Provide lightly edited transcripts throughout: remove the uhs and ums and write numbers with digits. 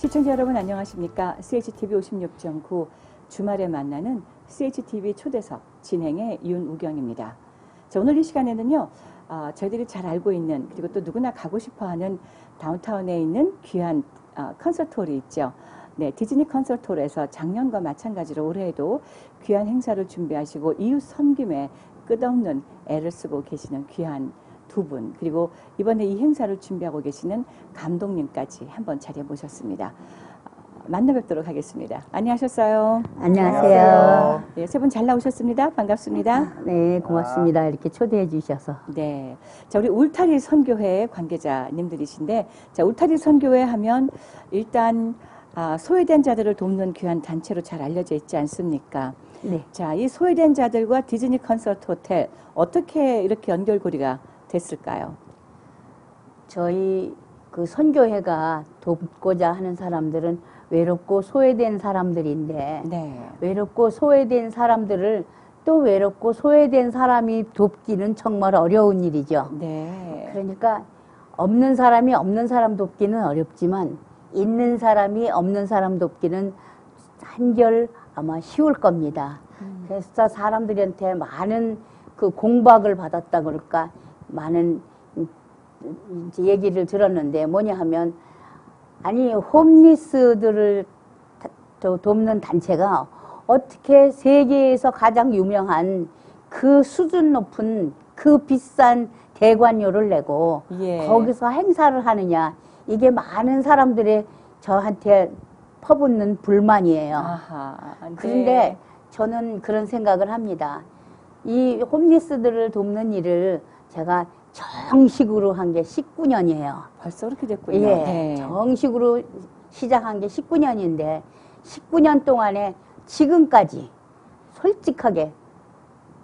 시청자 여러분 안녕하십니까? CHTV 56.9 주말에 만나는 CHTV 초대석 진행의 윤우경입니다. 자, 오늘 이 시간에는요, 저희들이 잘 알고 있는 그리고 또 누구나 가고 싶어하는 다운타운에 있는 귀한 콘서트홀이 있죠. 네, 디즈니 콘서트홀에서 작년과 마찬가지로 올해에도 귀한 행사를 준비하시고 이웃 섬김에 끝없는 애를 쓰고 계시는 귀한 두 분, 그리고 이번에 이 행사를 준비하고 계시는 감독님까지 한번 자리에 모셨습니다. 만나 뵙도록 하겠습니다. 안녕하셨어요? 안녕하세요. 네, 세 분 잘 나오셨습니다. 반갑습니다. 네, 고맙습니다. 이렇게 초대해 주셔서. 네. 자, 우리 울타리 선교회 관계자님들이신데, 자, 울타리 선교회 하면 일단 소외된 자들을 돕는 귀한 단체로 잘 알려져 있지 않습니까? 네. 자, 이 소외된 자들과 디즈니 콘서트 호텔 어떻게 이렇게 연결고리가 됐을까요? 저희 그 선교회가 돕고자 하는 사람들은 외롭고 소외된 사람들인데, 네. 외롭고 소외된 사람들을 또 외롭고 소외된 사람이 돕기는 정말 어려운 일이죠. 네. 그러니까 없는 사람이 없는 사람 돕기는 어렵지만 있는 사람이 없는 사람 돕기는 한결 아마 쉬울 겁니다. 그래서 사람들한테 많은 그 공박을 받았다 그럴까, 많은 이제 얘기를 들었는데 뭐냐 하면, 아니 홈리스들을 돕는 단체가 어떻게 세계에서 가장 유명한 그 수준 높은 그 비싼 대관료를 내고 예. 거기서 행사를 하느냐, 이게 많은 사람들의 저한테 퍼붓는 불만이에요. 아하. 네. 그런데 저는 그런 생각을 합니다. 이 홈리스들을 돕는 일을 제가 정식으로 한 게 19년이에요. 벌써 그렇게 됐군요. 예, 네. 정식으로 시작한 게 19년인데 19년 동안에 지금까지 솔직하게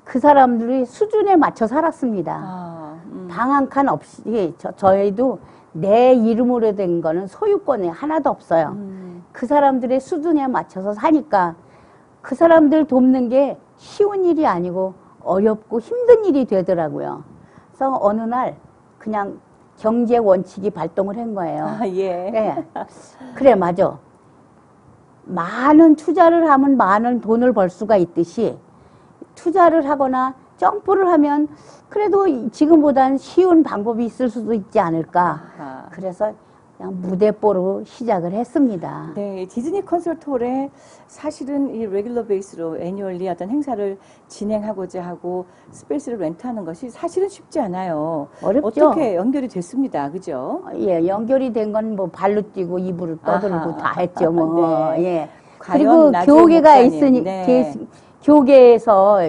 그 사람들이 수준에 맞춰 살았습니다. 방 한 칸 없이, 저희도 내 이름으로 된 거는 소유권이 하나도 없어요. 그 사람들의 수준에 맞춰서 사니까 그 사람들 돕는 게 쉬운 일이 아니고 어렵고 힘든 일이 되더라고요. 그래서 어느 날 그냥 경제 원칙이 발동을 한 거예요. 예. 네. 그래, 맞아. 많은 투자를 하면 많은 돈을 벌 수가 있듯이 투자를 하거나 점프를 하면 그래도 지금보다는 쉬운 방법이 있을 수도 있지 않을까. 아하. 그래서 그냥 무대뽀로 시작을 했습니다. 네, 디즈니 콘서트홀에 사실은 이 레귤러 베이스로 애뉴얼리 어떤 행사를 진행하고자 하고 스페이스를 렌트하는 것이 사실은 쉽지 않아요. 어렵죠? 어떻게 연결이 됐습니다. 그죠? 예, 연결이 된 건 뭐 발로 뛰고 입으로 떠들고 아하. 다 했죠, 뭐. 네. 예. 과연 그리고 나중 교계가 목사님, 있으니, 네. 교계에서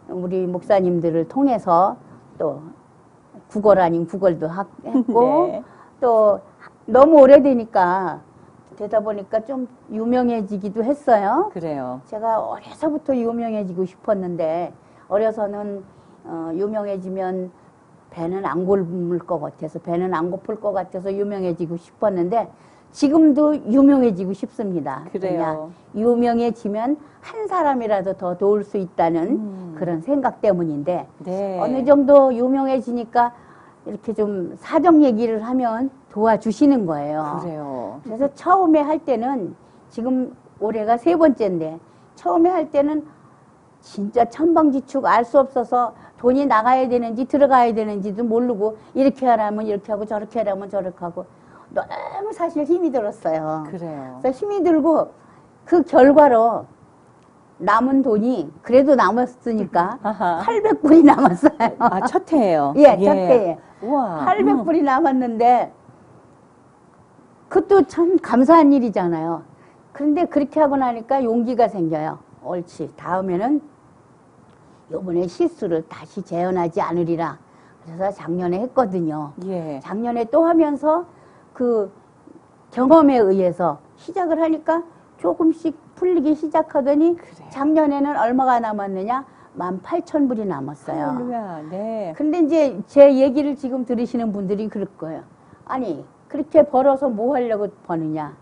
우리 목사님들을 통해서 또 구걸 아닌 구걸도 했고, 네. 또 너무 오래되니까 되다 보니까 좀 유명해지기도 했어요. 그래요. 제가 어려서부터 유명해지고 싶었는데, 어려서는 유명해지면 배는 안 고플 것 같아서, 배는 안 고플 것 같아서 유명해지고 싶었는데, 지금도 유명해지고 싶습니다. 그래요. 그냥 유명해지면 한 사람이라도 더 도울 수 있다는 그런 생각 때문인데, 네. 어느 정도 유명해지니까 이렇게 좀 사정 얘기를 하면 도와주시는 거예요. 그래요. 그래서 처음에 할 때는, 지금 올해가 3번째인데 처음에 할 때는 진짜 천방지축 알 수 없어서 돈이 나가야 되는지 들어가야 되는지도 모르고, 이렇게 하라면 이렇게 하고 저렇게 하라면 저렇게 하고 너무 사실 힘이 들었어요. 그래요. 그래서 힘이 들고 그 결과로 남은 돈이 그래도 남았으니까 아하. 800불이 남았어요. 아, 첫 해예요. 예, 첫 해에. 우와. 800불이 남았는데, 그것도 참 감사한 일이잖아요. 그런데 그렇게 하고 나니까 용기가 생겨요. 옳지. 다음에는 요번에 실수를 다시 재현하지 않으리라. 그래서 작년에 했거든요. 예. 작년에 또 하면서 그 경험에 의해서 시작을 하니까 조금씩 풀리기 시작하더니, 그래요. 작년에는 얼마가 남았느냐? 18,000불이 남았어요. 할렐루야. 네. 근데 이제 제 얘기를 지금 들으시는 분들이 그럴 거예요. 아니, 그렇게 벌어서 뭐 하려고 버느냐?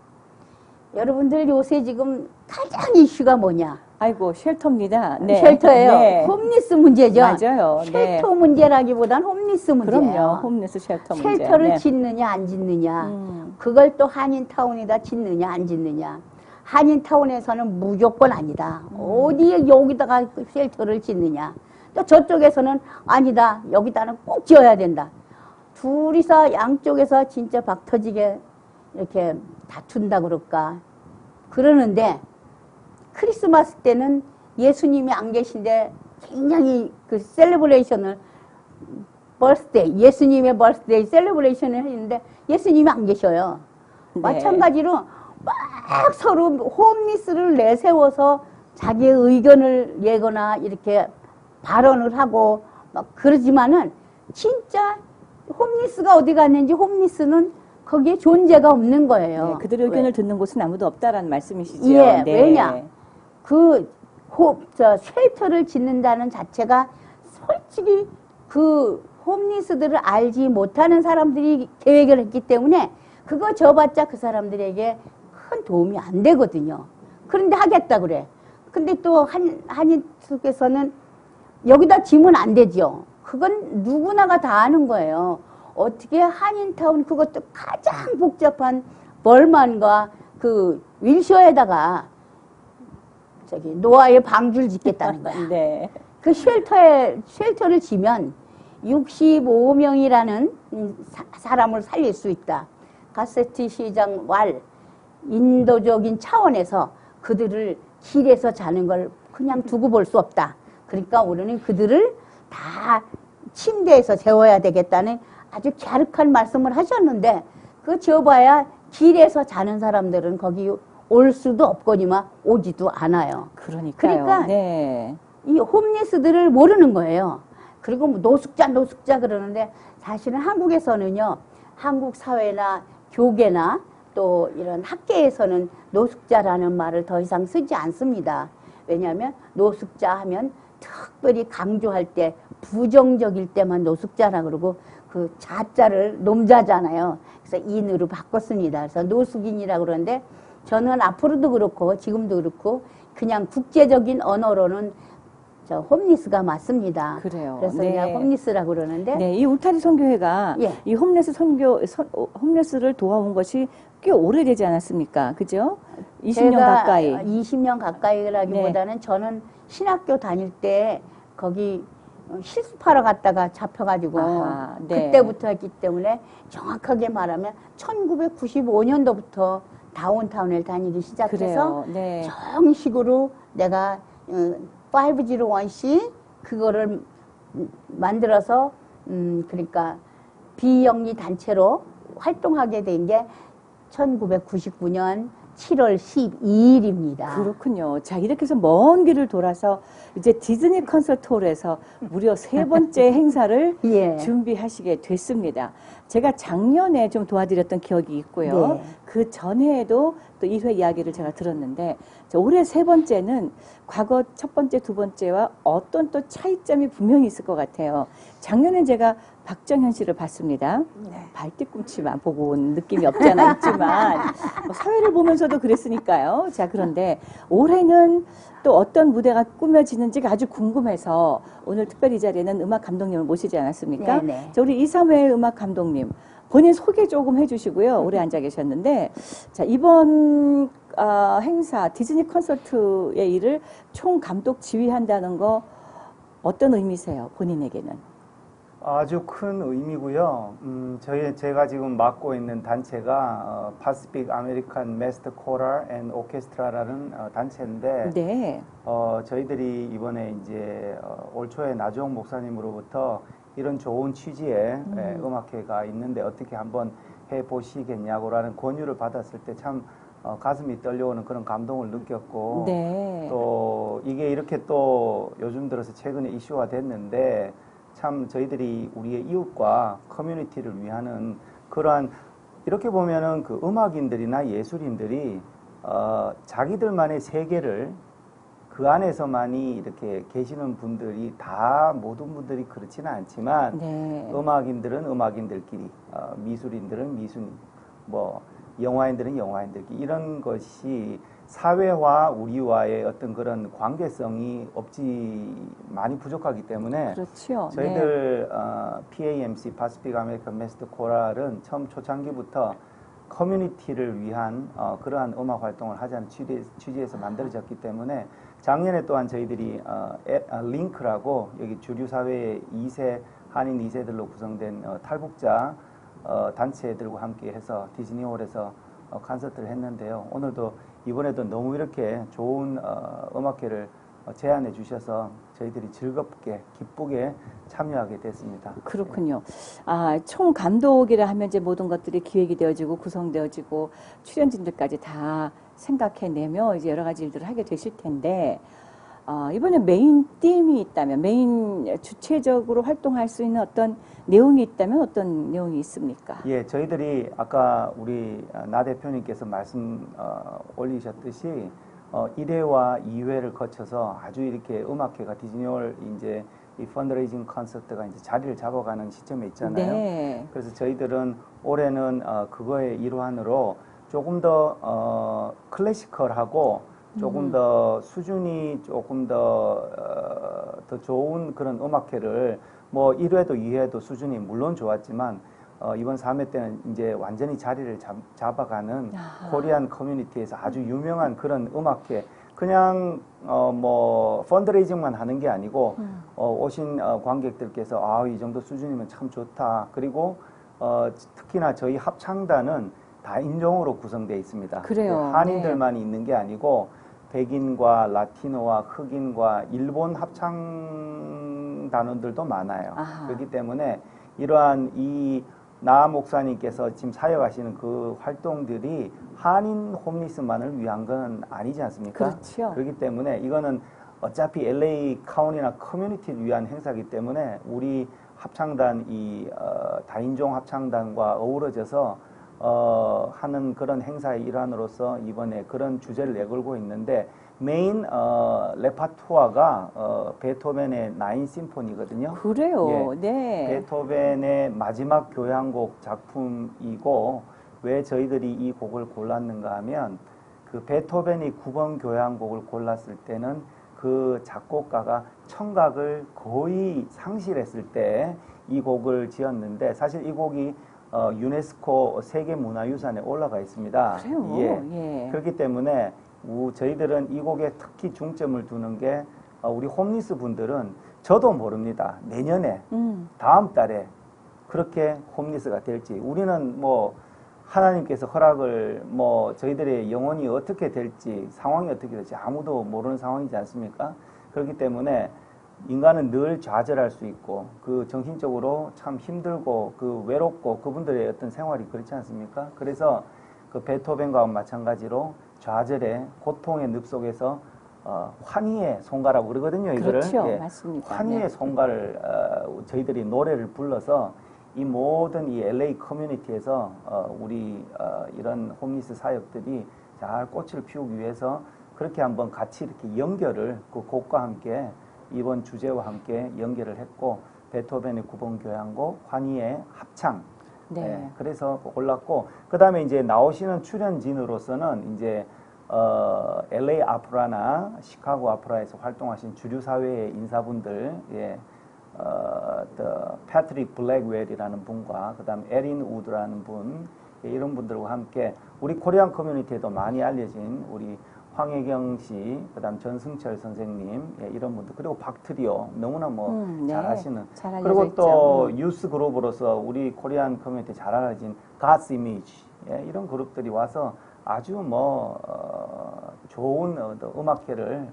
여러분들 요새 지금 가장 이슈가 뭐냐? 아이고, 쉘터입니다. 네. 쉘터예요. 네. 홈리스 문제죠. 맞아요. 네. 쉘터 문제라기보단 홈리스 문제예요. 그럼요. 홈리스 쉘터 문제. 쉘터를 네. 짓느냐 안 짓느냐. 그걸 또 한인타운에다 짓느냐 안 짓느냐. 한인타운에서는 무조건 아니다. 어디에 여기다가 쉘터를 짓느냐. 또 저쪽에서는 아니다. 여기다는 꼭 지어야 된다. 둘이서 양쪽에서 진짜 박 터지게 이렇게 다툰다 그럴까. 그러는데 크리스마스 때는 예수님이 안 계신데 굉장히 그 셀레브레이션을 버스데이, 예수님의 버스데이 셀레브레이션을 했는데 예수님이 안 계셔요. 네. 마찬가지로 막 서로 홈리스를 내세워서 자기의 의견을 내거나 이렇게 발언을 하고 막 그러지만은 진짜 홈리스가 어디 갔는지 홈리스는 거기에 존재가 없는 거예요. 네, 그들의 의견을 듣는 곳은 아무도 없다라는 말씀이시죠. 예, 네. 왜냐? 쉘터를 짓는다는 자체가 솔직히 그 홈리스들을 알지 못하는 사람들이 계획을 했기 때문에 그거 줘봤자 그 사람들에게 큰 도움이 안 되거든요. 그런데 하겠다 그래. 근데 또 한인 측에서는 여기다 지면 안 되죠. 그건 누구나가 다 아는 거예요. 어떻게 한인타운 그것도 가장 복잡한 벌만과 그 윌셔에다가 저기 노아의 방주를 짓겠다는 거야. 네. 그 쉘터를 지면 65명이라는 사람을 살릴 수 있다. 가세티 시장 인도적인 차원에서 그들을 길에서 자는 걸 그냥 두고 볼 수 없다. 그러니까 우리는 그들을 다 침대에서 재워야 되겠다는 아주 갸륵한 말씀을 하셨는데 그 지어봐야 길에서 자는 사람들은 거기 올 수도 없거니와 오지도 않아요. 그러니까요. 그러니까 네. 이 홈리스들을 모르는 거예요. 그리고 뭐 노숙자 그러는데 사실은 한국에서는요. 한국 사회나 교계나 또 이런 학계에서는 노숙자라는 말을 더 이상 쓰지 않습니다. 왜냐하면 노숙자 하면 특별히 강조할 때 부정적일 때만 노숙자라 그러고 그 자자를 놈자잖아요. 그래서 인으로 바꿨습니다. 그래서 노숙인이라고 그러는데 저는 앞으로도 그렇고 지금도 그렇고 그냥 국제적인 언어로는 저 홈리스가 맞습니다. 그래요. 그래서 네. 그냥 홈리스라고 그러는데 네, 이 울타리 선교회가 예. 이 홈레스를 도와온 것이 꽤 오래되지 않았습니까? 그죠? 20년 제가 가까이. 20년 가까이라기보다는 저는 신학교 다닐 때 거기 실습하러 갔다가 잡혀가지고 아하, 네. 그때부터 했기 때문에 정확하게 말하면 1995년도부터 다운타운을 다니기 시작해서 그래요. 네. 정식으로 내가 501C 그거를 만들어서 그러니까 비영리 단체로 활동하게 된 게 1999년 7월 12일입니다. 그렇군요. 자, 이렇게 해서 먼 길을 돌아서 이제 디즈니 컨설트홀에서 무려 3번째 행사를 예. 준비하시게 됐습니다. 제가 작년에 좀 도와드렸던 기억이 있고요. 네. 그 전에도 또 2회 이야기를 제가 들었는데 올해 3번째는 과거 첫 번째, 두 번째와 어떤 또 차이점이 분명히 있을 것 같아요. 작년엔 제가 박정현 씨를 봤습니다. 발뒤꿈치만 보고 온 느낌이 없잖아 있지만 뭐 사회를 보면서도 그랬으니까요. 자, 그런데 올해는 또 어떤 무대가 꾸며지는지가 아주 궁금해서 오늘 특별히 이 자리에는 음악 감독님을 모시지 않았습니까? 네네. 자, 우리 이사무엘 음악 감독님 본인 소개 조금 해주시고요. 오래 앉아 계셨는데 자, 이번 행사 디즈니 콘서트의 일을 총 감독 지휘한다는 거 어떤 의미세요? 본인에게는? 아주 큰 의미고요. 제가 지금 맡고 있는 단체가 파시픽 아메리칸 메스터 코럴 앤 오케스트라라는 단체인데 네. 저희들이 이번에 이제 올 초에 나주홍 목사님으로부터 이런 좋은 취지의 음악회가 있는데 어떻게 한번 해 보시겠냐고라는 권유를 받았을 때 참 가슴이 떨려오는 그런 감동을 느꼈고 네. 또 이게 이렇게 또 요즘 들어서 최근에 이슈화 됐는데 참 저희들이 우리의 이웃과 커뮤니티를 위하는 그러한 이렇게 보면은 그 음악인들이나 예술인들이 자기들만의 세계를 그 안에서만이 이렇게 계시는 분들이 다 모든 분들이 그렇지는 않지만 네. 음악인들은 음악인들끼리 미술인들은 미술 뭐 영화인들은 영화인들끼리 이런 것이 사회와 우리와의 어떤 그런 관계성이 많이 부족하기 때문에 그렇죠. 저희들 PAMC Pacific American Master Choral은 처음 초창기부터 커뮤니티를 위한 그러한 음악 활동을 하자는 취지에서 만들어졌기 때문에 작년에 또한 저희들이 링크라고 여기 주류 사회의 2세 한인 2세들로 구성된 탈북자 단체들과 함께 해서 디즈니홀에서 콘서트를 했는데요. 오늘도 이번에도 너무 이렇게 좋은 음악회를 제안해 주셔서 저희들이 즐겁게 기쁘게 참여하게 됐습니다. 그렇군요. 총 감독이라 하면 이제 모든 것들이 기획이 되어지고 구성되어지고 출연진들까지 다 생각해내며 이제 여러 가지 일들을 하게 되실 텐데 이번에 메인 팀이 있다면 메인 주체적으로 활동할 수 있는 어떤 내용이 있다면 어떤 내용이 있습니까? 예, 저희들이 아까 우리 나 대표님께서 말씀 올리셨듯이 1회와 2회를 거쳐서 아주 이렇게 음악회가 디즈니홀 이제 이 펀드레이징 콘서트가 이제 자리를 잡아가는 시점에 있잖아요. 네. 그래서 저희들은 올해는 그거의 일환으로 조금 더 클래시컬하고 조금 더 수준이 조금 더 좋은 그런 음악회를 뭐 1회도 2회도 수준이 물론 좋았지만 이번 3회 때는 이제 완전히 자리를 잡아가는 코리안 커뮤니티에서 아주 유명한 그런 음악회 그냥 뭐 펀드레이징만 하는 게 아니고 오신 관객들께서 이 정도 수준이면 참 좋다. 그리고 특히나 저희 합창단은 다인종으로 구성되어 있습니다. 그래요. 한인들만 있는 게 아니고 백인과 라티노와 흑인과 일본 합창단원들도 많아요. 그렇기 때문에 이러한 나 목사님께서 지금 사역하시는 그 활동들이 한인 홈리스만을 위한 건 아니지 않습니까? 그렇죠. 그렇기 때문에 이거는 어차피 LA 카운티나 커뮤니티를 위한 행사이기 때문에 우리 합창단 다인종 합창단과 어우러져서 하는 그런 행사의 일환으로서 이번에 그런 주제를 내걸고 있는데 메인 레파투어가 베토벤의 9 심포니거든요. 그래요. 예, 네. 베토벤의 마지막 교향곡 작품이고 왜 저희들이 이 곡을 골랐는가 하면 그 베토벤이 9번 교향곡을 골랐을 때는 그 작곡가가 청각을 거의 상실했을 때 이 곡을 지었는데 사실 이 곡이 유네스코 세계문화유산에 올라가 있습니다. 그래요. 예. 그렇기 때문에 저희들은 이 곡에 특히 중점을 두는 게 우리 홈리스 분들은 저도 모릅니다. 내년에 다음 달에 그렇게 홈리스가 될지 우리는 뭐 하나님께서 허락을 뭐 저희들의 영혼이 어떻게 될지 상황이 어떻게 될지 아무도 모르는 상황이지 않습니까? 그렇기 때문에 인간은 늘 좌절할 수 있고 그 정신적으로 참 힘들고 그 외롭고 그분들의 어떤 생활이 그렇지 않습니까? 그래서 그 베토벤과 마찬가지로 좌절의 고통의 늪 속에서 환희의 송가라고 그러거든요. 이거를. 그렇죠. 예, 맞습니다. 환희의 송가를 저희들이 노래를 불러서 이 모든 이 LA 커뮤니티에서 우리 이런 홈리스 사역들이 잘 꽃을 피우기 위해서 그렇게 한번 같이 이렇게 연결을 그 곡과 함께 이번 주제와 함께 연결을 했고 베토벤의 9번 교향곡 환희의 합창 네, 그래서 골랐고 그 다음에 이제 나오시는 출연진으로서는 이제 LA 아프라나 시카고 아프라에서 활동하신 주류 사회의 인사분들 패트릭 블랙웰이라는 분과 그 다음 에린 우드라는 분 이런 분들과 함께 우리 코리안 커뮤니티에도 많이 알려진 우리 황혜경 씨, 그다음 전승철 선생님, 이런 분들 그리고 박트리오 너무나 잘하시는 그리고 또 유스 그룹으로서 우리 코리안 커뮤니티 잘 알려진 God's Image 이런 그룹들이 와서 아주 좋은 음악회를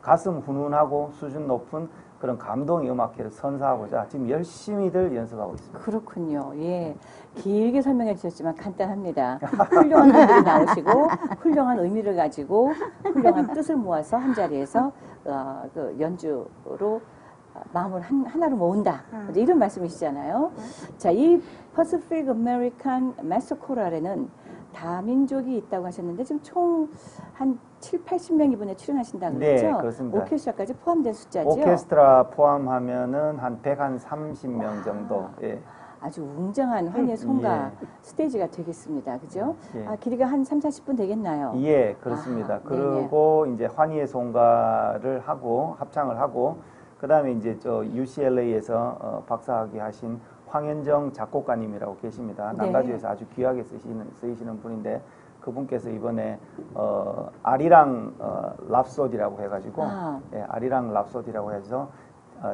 가슴 훈훈하고 수준 높은 그런 감동의 음악회를 선사하고자 지금 열심히들 연습하고 있습니다. 그렇군요. 예. 길게 설명해 주셨지만 간단합니다. 훌륭한 분들이 나오시고 훌륭한 의미를 가지고 훌륭한 뜻을 모아서 한 자리에서 그 연주로 마음을 하나로 모은다. 이런 말씀이시잖아요. 자, 이 Pacific American Master Choral에는 다민족이 있다고 하셨는데 지금 총 한 7, 80명 이번에 출연하신다고 그랬죠? 네, 그렇습니다. 오케스트라까지 포함된 숫자죠? 오케스트라 포함하면은 한 130명 정도. 예. 아주 웅장한 환희의 송가 예. 스테이지가 되겠습니다. 그죠? 예. 길이가 한 3, 40분 되겠나요? 예, 그렇습니다. 아하, 그리고 이제 환희의 송가를 하고 합창을 하고 그다음에 이제 저 UCLA에서 박사학위 하신 황현정 작곡가님이라고 계십니다. 네. 남가주에서 아주 귀하게 쓰이시는 분인데 그분께서 이번에 아리랑 랍소디라고 해가지고 예, 아리랑 랍소디라고 해서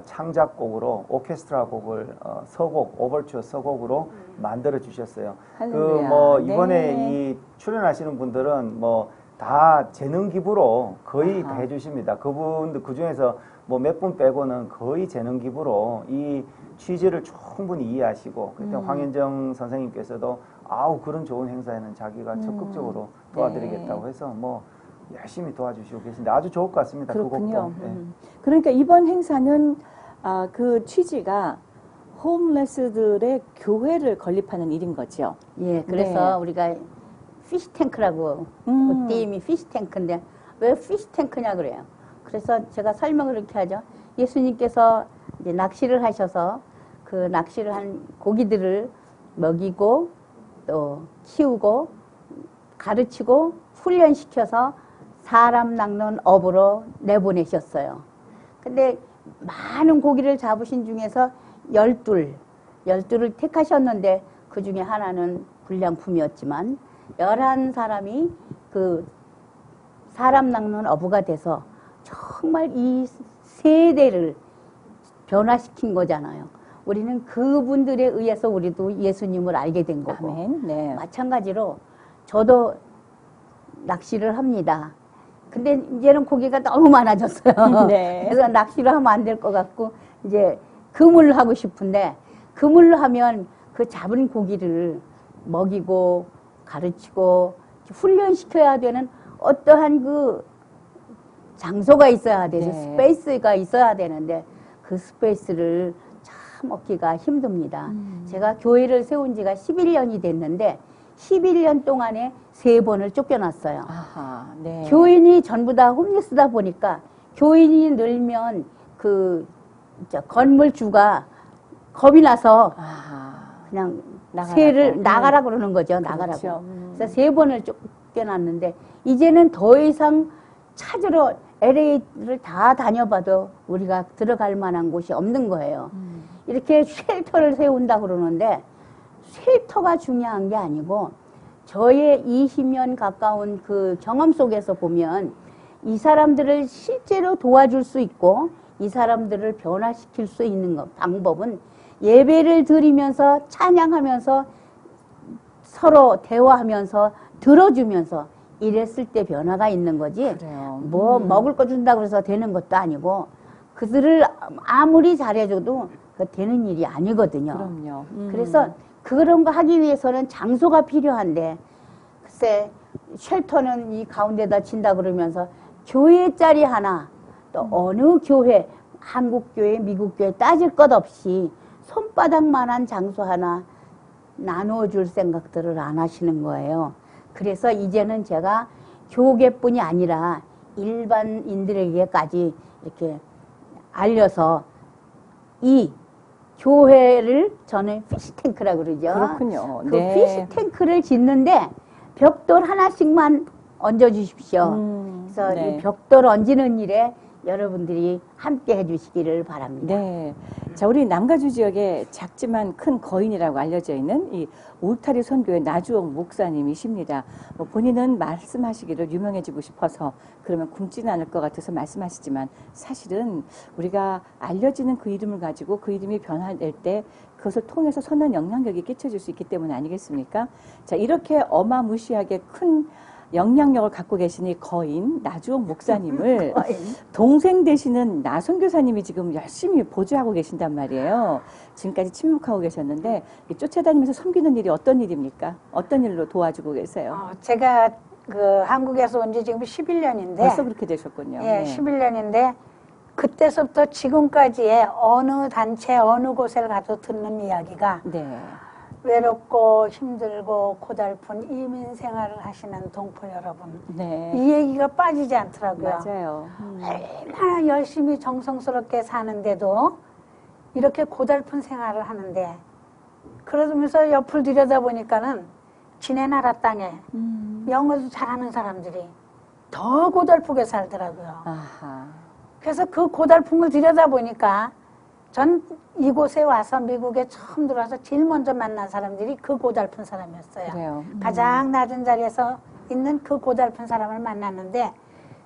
창작곡으로 오케스트라 곡을 서곡 오버추어 서곡으로 만들어 주셨어요. 그 뭐 이번에 네. 이 출연하시는 분들은 뭐 다 재능 기부로 거의 다 해주십니다. 그분들 그 중에서 뭐 몇 분 빼고는 거의 재능 기부로 이 취지를 충분히 이해하시고 그때 황현정 선생님께서도 아우 그런 좋은 행사에는 자기가 적극적으로 도와드리겠다고 해서 뭐 열심히 도와주시고 계신데 아주 좋을 것 같습니다. 그렇군요. 그 곡도. 예. 그러니까 이번 행사는 그 취지가 홈레스들의 교회를 건립하는 일인 거죠. 예, 그래서 네. 우리가 피시탱크라고 그 게임이 피시탱크인데 왜 피시탱크냐 그래요. 그래서 제가 설명을 이렇게 하죠. 예수님께서 이제 낚시를 하셔서 그 낚시를 한 고기들을 먹이고 또 키우고 가르치고 훈련시켜서 사람 낚는 업으로 내보내셨어요. 근데 많은 고기를 잡으신 중에서 12를 택하셨는데 그 중에 하나는 불량품이었지만 11사람이 그 사람 낚는 어부가 돼서 정말 이 세대를 변화시킨 거잖아요. 우리는 그분들에 의해서 우리도 예수님을 알게 된 거고. 아멘. 네. 마찬가지로 저도 낚시를 합니다. 근데 이제는 고기가 너무 많아졌어요. 네. 그래서 낚시를 하면 안 될 것 같고 이제 그물을 하고 싶은데 그물을 하면 그 잡은 고기를 먹이고 가르치고 훈련시켜야 되는 어떠한 그 장소가 있어야 되죠. 네. 스페이스가 있어야 되는데 그 스페이스를 참 얻기가 힘듭니다. 제가 교회를 세운 지가 11년이 됐는데 11년 동안에 3번을 쫓겨났어요. 아하, 네. 교인이 전부 다 홈리스다 보니까 교인이 늘면 그 건물주가 겁이 나서 아하. 그냥 나가라고. 새를 나가라 그러는 거죠. 나가라고. 그렇죠. 그래서 3번을 쫓겨났는데 이제는 더 이상 찾으러 LA를 다 다녀봐도 우리가 들어갈 만한 곳이 없는 거예요. 이렇게 쉘터를 세운다 그러는데 쉘터가 중요한 게 아니고 저의 20년 가까운 그 경험 속에서 보면 이 사람들을 실제로 도와줄 수 있고 이 사람들을 변화시킬 수 있는 방법은 예배를 드리면서 찬양하면서 서로 대화하면서 들어주면서 이랬을 때 변화가 있는 거지. 그래요. 뭐 먹을 거 준다고 해서 되는 것도 아니고 그들을 아무리 잘해줘도 그 되는 일이 아니거든요. 그럼요. 그래서 그런 거 하기 위해서는 장소가 필요한데 글쎄 쉘터는 이 가운데다 친다 그러면서 교회 자리 하나 또 어느 교회 한국교회 미국교회 따질 것 없이 손바닥만한 장소 하나 나눠줄 생각들을 안 하시는 거예요. 그래서 이제는 제가 교계뿐이 아니라 일반인들에게까지 이렇게 알려서 이 교회를 저는 피시탱크라고 그러죠. 그렇군요. 그 네. 피시탱크를 짓는데 벽돌 하나씩만 얹어주십시오. 그래서 네. 이 벽돌 얹는 일에 여러분들이 함께 해주시기를 바랍니다. 네. 자, 우리 남가주 지역에 작지만 큰 거인이라고 알려져 있는 이 울타리 선교회 나주옥 목사님이십니다. 뭐 본인은 말씀하시기를 유명해지고 싶어서 그러면 굶지는 않을 것 같아서 말씀하시지만 사실은 우리가 알려지는 그 이름을 가지고 그 이름이 변화될 때 그것을 통해서 선한 영향력이 끼쳐질 수 있기 때문 아니겠습니까? 자, 이렇게 어마무시하게 큰 영향력을 갖고 계신 이 거인 나주옥 목사님을 동생 되시는 나선 교사님이 지금 열심히 보조하고 계신단 말이에요. 지금까지 침묵하고 계셨는데 쫓아다니면서 섬기는 일이 어떤 일입니까? 어떤 일로 도와주고 계세요? 제가 그 한국에서 온 지 지금 11년인데 벌써 그렇게 되셨군요. 예, 11년인데 그때서부터 지금까지의 어느 단체 어느 곳에 가서 듣는 이야기가 네. 외롭고 힘들고 고달픈 이민 생활을 하시는 동포 여러분 네. 이 얘기가 빠지지 않더라고요. 맞아요. 얼마나 열심히 정성스럽게 사는데도 이렇게 고달픈 생활을 하는데 그러면서 옆을 들여다보니까는 지네 나라 땅에 영어도 잘하는 사람들이 더 고달프게 살더라고요. 아하. 그래서 그 고달픔을 들여다보니까 전 이곳에 와서 미국에 처음 들어와서 제일 먼저 만난 사람들이 그 고달픈 사람이었어요. 그래요. 가장 낮은 자리에서 있는 그 고달픈 사람을 만났는데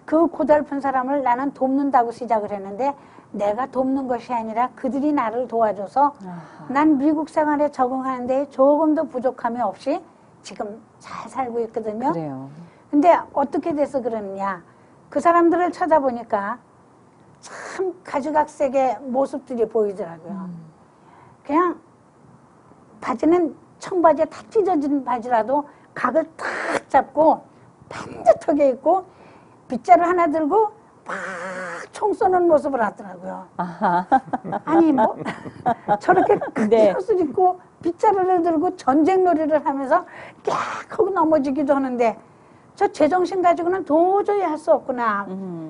그 고달픈 사람을 나는 돕는다고 시작을 했는데 내가 돕는 것이 아니라 그들이 나를 도와줘서 아하. 난 미국 생활에 적응하는 데 조금도 부족함이 없이 지금 잘 살고 있거든요. 그래요. 근데 어떻게 돼서 그러느냐. 그 사람들을 찾아보니까 참 가지각색의 모습들이 보이더라고요. 그냥 바지는 청바지에 다 찢어진 바지라도 각을 탁 잡고 반듯하게 입고 빗자루 하나 들고 막 총 쏘는 모습을 하더라고요. 아하. 아니 뭐 저렇게 네. 옷을 입고 빗자루를 들고 전쟁놀이를 하면서 깍 하고 넘어지기도 하는데 저 제정신 가지고는 도저히 할 수 없구나.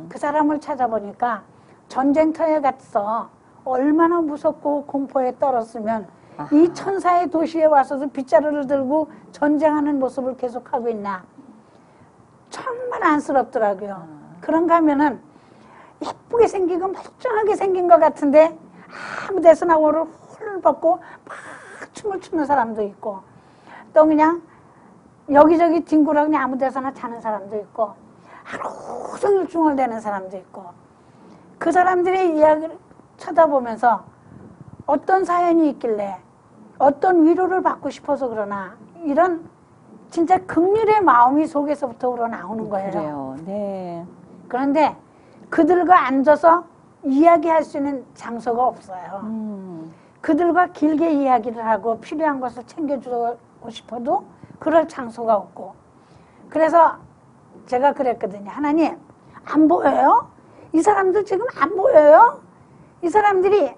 그 사람을 찾아보니까 전쟁터에 가서 얼마나 무섭고 공포에 떨었으면 아하. 이 천사의 도시에 와서도 빗자루를 들고 전쟁하는 모습을 계속하고 있나. 정말 안쓰럽더라고요. 그런가 하면은 예쁘게 생기고 멀쩡하게 생긴 것 같은데 아무 데서나 옷을 훌 벗고 막 춤을 추는 사람도 있고 또 그냥 여기저기 뒹굴어 그냥 아무 데서나 자는 사람도 있고 하루 종일 중얼대는 사람도 있고 그 사람들의 이야기를 쳐다보면서 어떤 사연이 있길래 어떤 위로를 받고 싶어서 그러나 이런 진짜 긍휼의 마음이 속에서부터 우러나오는 거예요. 그래요. 네. 그런데 그들과 앉아서 이야기할 수 있는 장소가 없어요. 그들과 길게 이야기를 하고 필요한 것을 챙겨주고 싶어도 그럴 장소가 없고 그래서 제가 그랬거든요. 하나님 안 보여요? 이 사람들 지금 안 보여요? 이 사람들이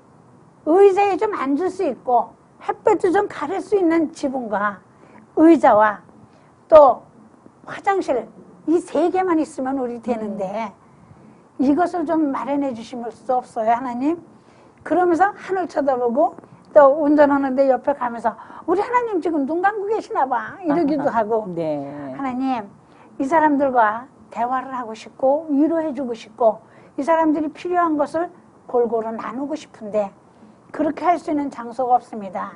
의자에 좀 앉을 수 있고 햇볕도 좀 가릴 수 있는 지붕과 의자와 또 화장실 이 세 개만 있으면 우리 되는데 이것을 좀 마련해 주실 수 없어요, 하나님? 그러면서 하늘 쳐다보고 또 운전하는데 옆에 가면서 우리 하나님 지금 눈 감고 계시나 봐 이러기도 하고 네. 하나님 이 사람들과 대화를 하고 싶고 위로해 주고 싶고 이 사람들이 필요한 것을 골고루 나누고 싶은데 그렇게 할 수 있는 장소가 없습니다.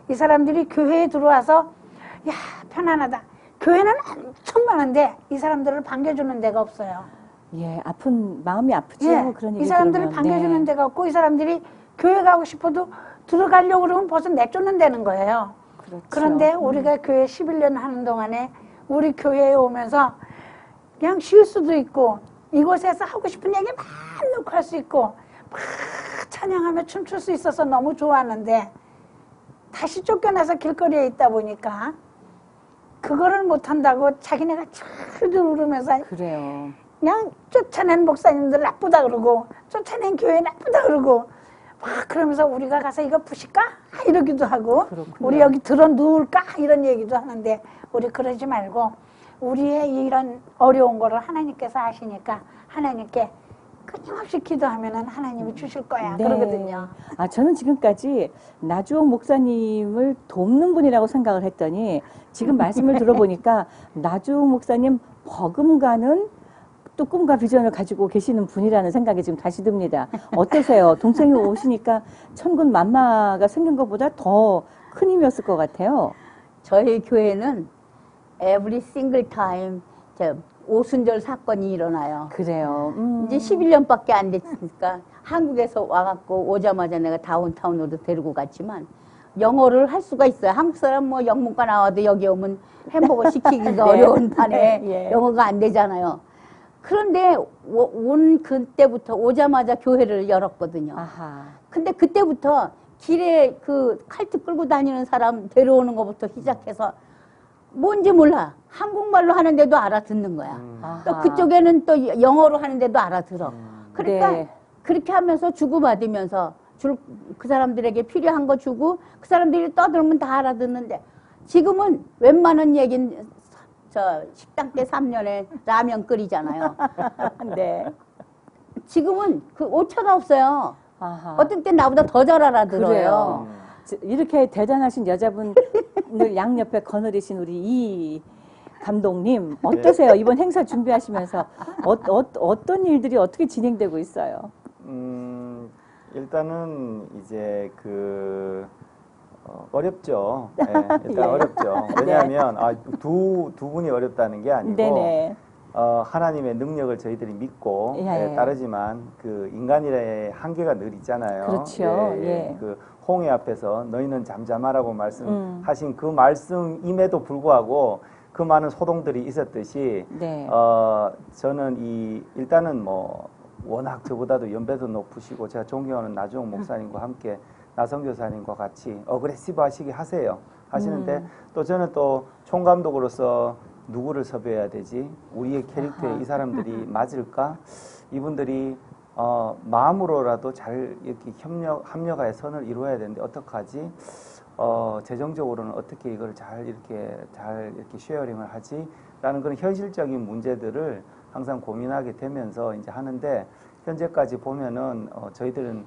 이 사람들이 교회에 들어와서 야 편안하다. 교회는 엄청 많은데 이 사람들을 반겨주는 데가 없어요. 예, 아픈 마음이 아프죠. 예, 그런 이 얘기 사람들을 들으면. 반겨주는 네. 데가 없고 이 사람들이 교회 가고 싶어도 들어가려고 그러면 벌써 내쫓는다는 거예요. 그렇죠. 그런데 우리가 교회 11년 하는 동안에 우리 교회에 오면서 그냥 쉴 수도 있고 이곳에서 하고 싶은 얘기 막 놓고 할 수 있고 막 찬양하며 춤출 수 있어서 너무 좋았는데 다시 쫓겨나서 길거리에 있다 보니까 그거를 못한다고 자기네가 철들 울으면서 그래요. 그냥 쫓아낸 목사님들 나쁘다 그러고 쫓아낸 교회 나쁘다 그러고 막 그러면서 우리가 가서 이거 부실까? 이러기도 하고 그렇군요. 우리 여기 들어 누울까? 이런 얘기도 하는데 우리 그러지 말고 우리의 이런 어려운 거를 하나님께서 아시니까 하나님께 끊임없이 기도하면은 하나님이 주실 거야 네. 그러거든요. 아, 저는 지금까지 나주옥 목사님을 돕는 분이라고 생각을 했더니 지금 말씀을 들어보니까 나주옥 목사님 버금가는 또 꿈과 비전을 가지고 계시는 분이라는 생각이 지금 다시 듭니다. 어떠세요? 동생이 오시니까 천군 만마가 생긴 것보다 더 큰 힘이었을 것 같아요. 저희 교회는 every single time 오순절 사건이 일어나요. 그래요. 이제 11년밖에 안 됐으니까 한국에서 와갖고 오자마자 내가 다운타운으로 데리고 갔지만 영어를 할 수가 있어요. 한국 사람 뭐 영문과 나와도 여기 오면 햄버거 시키기가 어려운 판에 예. 영어가 안 되잖아요. 그런데 온 그때부터 오자마자 교회를 열었거든요. 아하. 근데 그때부터 길에 그 칼트 끌고 다니는 사람 데려오는 것부터 시작해서 뭔지 몰라. 한국말로 하는데도 알아듣는 거야. 또 아하. 그쪽에는 또 영어로 하는데도 알아들어. 그러니까 네. 그렇게 하면서 주고받으면서 그 사람들에게 필요한 거 주고 그 사람들이 떠들면 다 알아듣는데 지금은 웬만한 얘기는 저 식당 때 3년에 라면 끓이잖아요. 네. 지금은 그 오차가 없어요. 아하. 어떤 때 나보다 더 잘 알아들어요. 그래요. 이렇게 대단하신 여자분을 양옆에 거느리신 우리 이 감독님 어떠세요? 이번 행사 준비하시면서 어떤 일들이 어떻게 진행되고 있어요? 일단은 이제 어렵죠. 예, 일단 예. 어렵죠. 왜냐하면 두 분이 어렵다는 게 아니고 네네. 하나님의 능력을 저희들이 믿고 예. 따르지만 그 인간의 한계가 늘 있잖아요. 그렇죠. 예. 그 홍해 앞에서 너희는 잠잠하라고 말씀하신 그 말씀임에도 불구하고 그 많은 소동들이 있었듯이 네. 저는 일단은 뭐 워낙 저보다도 연배도 높으시고 제가 존경하는 나주홍 목사님과 함께 나성 교사님과 같이 어그레시브 하시는데 또 저는 또 총감독으로서 누구를 섭외해야 되지? 우리의 캐릭터에 이 사람들이 맞을까? 이분들이 마음으로라도 잘 이렇게 합력하여 선을 이루어야 되는데 어떡하지? 재정적으로는 어떻게 이걸 잘 이렇게 쉐어링을 하지? 라는 그런 현실적인 문제들을 항상 고민하게 되면서 이제 하는데 현재까지 보면은 저희들은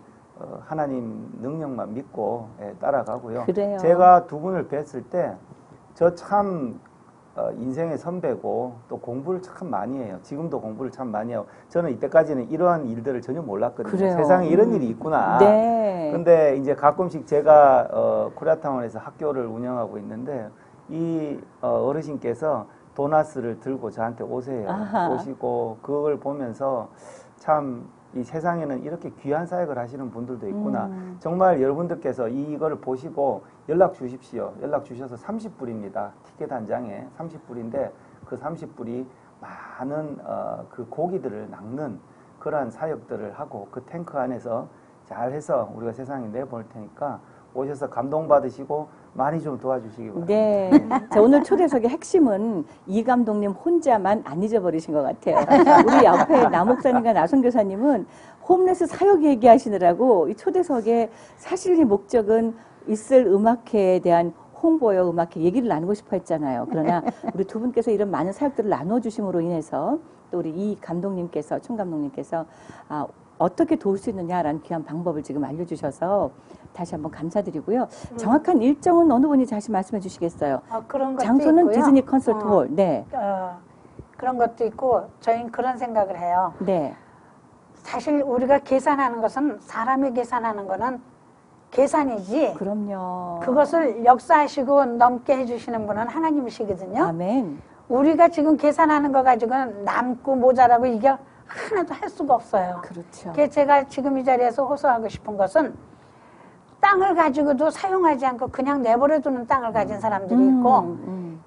하나님 능력만 믿고 따라가고요. 그래요. 제가 두 분을 뵀을 때 저 참 인생의 선배고 또 공부를 참 많이 해요. 지금도 공부를 참 많이 해요. 저는 이때까지는 이러한 일들을 전혀 몰랐거든요. 그래요. 세상에 이런 일이 있구나. 네. 근데 이제 가끔씩 제가 코리아타운에서 학교를 운영하고 있는데 이 어르신께서 도나스를 들고 저한테 오세요. 아하. 오시고 그걸 보면서 참 이 세상에는 이렇게 귀한 사역을 하시는 분들도 있구나. 정말 여러분들께서 이거를 보시고 연락 주십시오. 연락 주셔서 30불입니다. 티켓 한 장에 30불인데 그 30불이 많은 그 고기들을 낚는 그러한 사역들을 하고 그 탱크 안에서 잘해서 우리가 세상에 내볼 테니까 오셔서 감동받으시고 많이 좀 도와주시기 바랍니다. 네. 자, 오늘 초대석의 핵심은 이 감독님 혼자만 안 잊어버리신 것 같아요. 우리 옆에 나 목사님과 나성 교사님은 홈레스 사역 얘기하시느라고 이 초대석의 사실 이 목적은 있을 음악회에 대한 홍보요, 음악회 얘기를 나누고 싶어 했잖아요. 그러나 우리 두 분께서 이런 많은 사역들을 나눠주심으로 인해서 또 우리 이 감독님께서, 총감독님께서 어떻게 도울 수 있느냐라는 귀한 방법을 지금 알려주셔서 다시 한번 감사드리고요. 정확한 일정은 어느 분이 다시 말씀해 주시겠어요? 그런 것도 장소는 있고요. 디즈니 콘서트 홀. 네. 그런 것도 있고 저희는 그런 생각을 해요. 네. 사실 우리가 계산하는 것은 사람이 계산하는 거는 계산이지 그럼요. 그것을 역사하시고 넘게 해주시는 분은 하나님이시거든요. 아멘. 우리가 지금 계산하는 거 가지고는 남고 모자라고 이게 하나도 할 수가 없어요. 그렇죠. 그래서 제가 지금 이 자리에서 호소하고 싶은 것은 땅을 가지고도 사용하지 않고 그냥 내버려두는 땅을 가진 사람들이 있고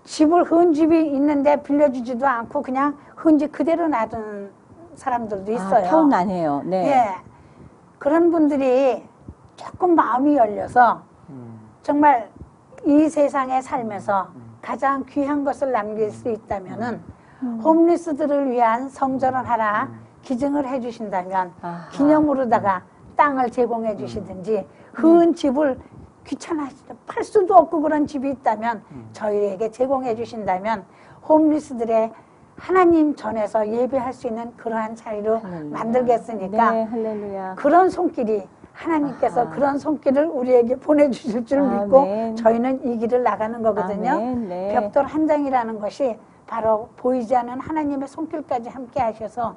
집을 헌집이 있는데 빌려주지도 않고 그냥 헌집 그대로 놔둔 사람들도 있어요. 타운 안 해요. 네. 예. 그런 분들이 조금 마음이 열려서 정말 이 세상에 살면서 가장 귀한 것을 남길 수 있다면은 홈리스들을 위한 성전을 하나 기증을 해주신다면 기념으로다가 땅을 제공해 주시든지 큰 집을 귀찮아하시죠. 팔 수도 없고 그런 집이 있다면 저희에게 제공해 주신다면 홈리스들의 하나님 전에서 예배할 수 있는 그러한 자리로 할렐루야. 만들겠으니까 네, 할렐루야. 그런 손길이 하나님께서 그런 손길을 우리에게 보내주실 줄 믿고 아멘. 저희는 이 길을 나가는 거거든요. 아멘. 네. 벽돌 한 장이라는 것이 바로 보이지 않는 하나님의 손길까지 함께 하셔서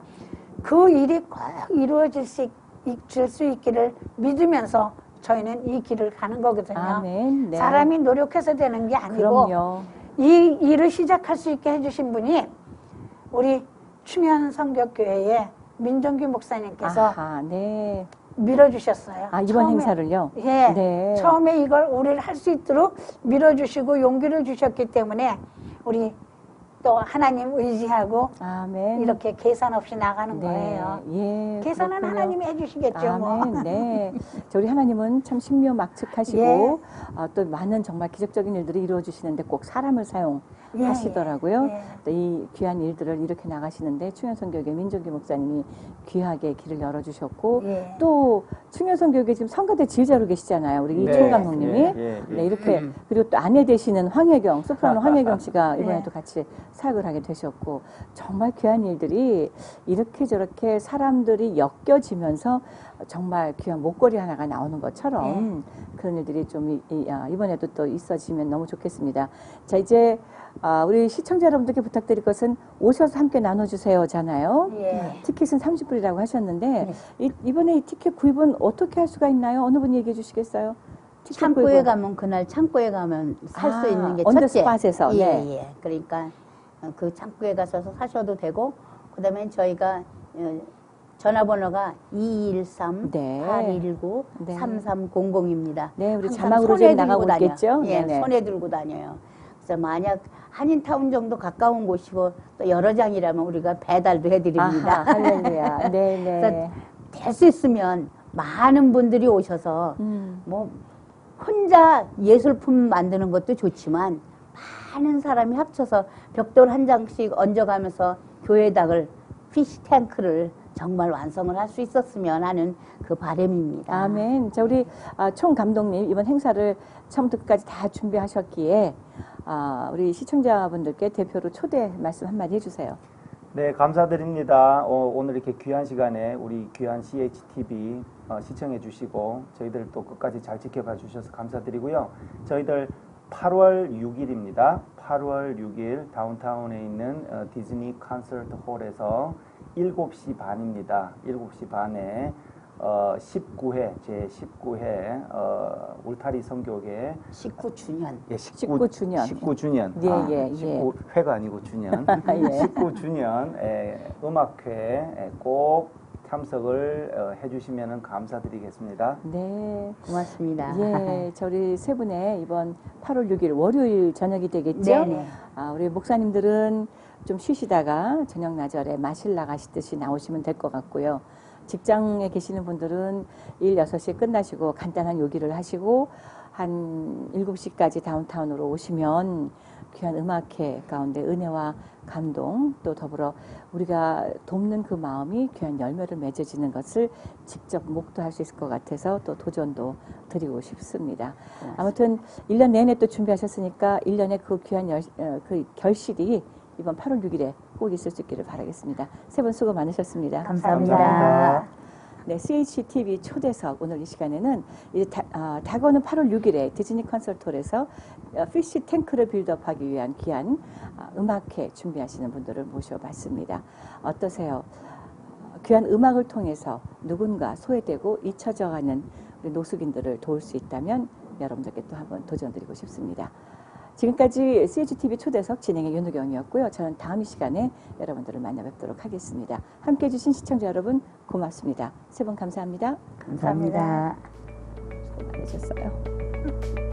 그 일이 꼭 이루어질 수 있기를 믿으면서 저희는 이 길을 가는 거거든요. 아멘. 네. 사람이 노력해서 되는 게 아니고 그럼요. 이 일을 시작할 수 있게 해주신 분이 우리 추면 성격교회의 민정규 목사님께서 아하, 네. 밀어주셨어요. 이번 처음에. 행사를요? 예. 네. 처음에 이걸 우리를 할 수 있도록 밀어주시고 용기를 주셨기 때문에 우리 또 하나님 의지하고 아멘. 이렇게 계산 없이 나가는 네. 거예요. 예. 계산은 그렇군요. 하나님이 해주시겠죠. 뭐. 아멘. 네. 우리 하나님은 참 신묘막측하시고 예. 또 많은 정말 기적적인 일들을 이루어 주시는데 꼭 사람을 예, 하시더라고요. 예. 또 이 귀한 일들을 이렇게 나가시는데 충현선교회 민정기 목사님이 귀하게 길을 열어주셨고 예. 또 충현선교회 지금 성가대 지휘자로 계시잖아요. 우리 네, 이총 감독님이. 예, 예, 예. 네, 이렇게 그리고 또 아내 되시는 황혜경 소프라노 황혜경 씨가 이번에도 예. 같이 사역을 하게 되셨고 정말 귀한 일들이 이렇게 저렇게 사람들이 엮여지면서 정말 귀한 목걸이 하나가 나오는 것처럼 그런 일들이 좀 이번에도 또 있어지면 너무 좋겠습니다. 자, 이제 우리 시청자 여러분들께 부탁드릴 것은 오셔서 함께 나눠주세요잖아요. 예. 티켓은 30불이라고 하셨는데 이번에 이 티켓 구입은 어떻게 할 수가 있나요? 어느 분이 얘기해 주시겠어요? 티켓 창고에 구입은? 가면 그날 창고에 가면 살 수 있는 게 on the 첫째. spot에서, 예, 네. 예. 그러니까 그 창고에 가서 사셔도 되고 그다음에 저희가 전화번호가 213-819-3300입니다. 네, 우리 항상 자막으로 손에 지금 나가고 들고 다녀. 있겠죠? 예, 네네. 손에 들고 다녀요. 그래서 만약 한인타운 정도 가까운 곳이고 또 여러 장이라면 우리가 배달도 해드립니다. 아하, 할렐루야. 네네. 될 수 있으면 많은 분들이 오셔서 뭐 혼자 예술품 만드는 것도 좋지만 많은 사람이 합쳐서 벽돌 한 장씩 얹어가면서 교회당을 피시 탱크를 정말 완성을 할 수 있었으면 하는 그 바람입니다. 아멘. 자, 우리 총 감독님 이번 행사를 처음부터 끝까지 다 준비하셨기에 우리 시청자분들께 대표로 초대 말씀 한마디 해주세요. 네, 감사드립니다. 오늘 이렇게 귀한 시간에 우리 귀한 CHTV 시청해 주시고 저희들 또 끝까지 잘 지켜봐 주셔서 감사드리고요. 저희들 8월 6일입니다. 8월 6일 다운타운에 있는 디즈니 콘서트 홀에서 7시 반입니다. 7시 반에 19회, 제19회 울타리 선교회 19주년. 예, 19주년. 19주년. 예. 19회가 아니고 주년. 예. 19주년 음악회 꼭 참석을 해주시면 감사드리겠습니다. 네. 고맙습니다. 예, 저희 세 분의 이번 8월 6일 월요일 저녁이 되겠죠? 네네. 우리 목사님들은 좀 쉬시다가 저녁 나절에 마실 나가시듯이 나오시면 될 것 같고요. 직장에 계시는 분들은 일 6시에 끝나시고 간단한 요기를 하시고 한 7시까지 다운타운으로 오시면 귀한 음악회 가운데 은혜와 감동 또 더불어 우리가 돕는 그 마음이 귀한 열매를 맺어지는 것을 직접 목도할 수 있을 것 같아서 또 도전도 드리고 싶습니다. 아무튼 1년 내내 또 준비하셨으니까 1년에 그 귀한 그 결실이 이번 8월 6일에 꼭 있을 수 있기를 바라겠습니다. 세 분 수고 많으셨습니다. 감사합니다. 감사합니다. 네, CHTV 초대석 오늘 이 시간에는 이제 다가오는 8월 6일에 디즈니 콘서트홀에서 피시 탱크를 빌드업하기 위한 귀한 음악회 준비하시는 분들을 모셔봤습니다. 어떠세요? 귀한 음악을 통해서 누군가 소외되고 잊혀져가는 우리 노숙인들을 도울 수 있다면 여러분들께 또 한번 도전드리고 싶습니다. 지금까지 CHTV 초대석 진행의 윤우경이었고요. 저는 다음 이 시간에 여러분들을 만나 뵙도록 하겠습니다. 함께해 주신 시청자 여러분 고맙습니다. 세 분 감사합니다. 감사합니다. 수고 많으셨어요.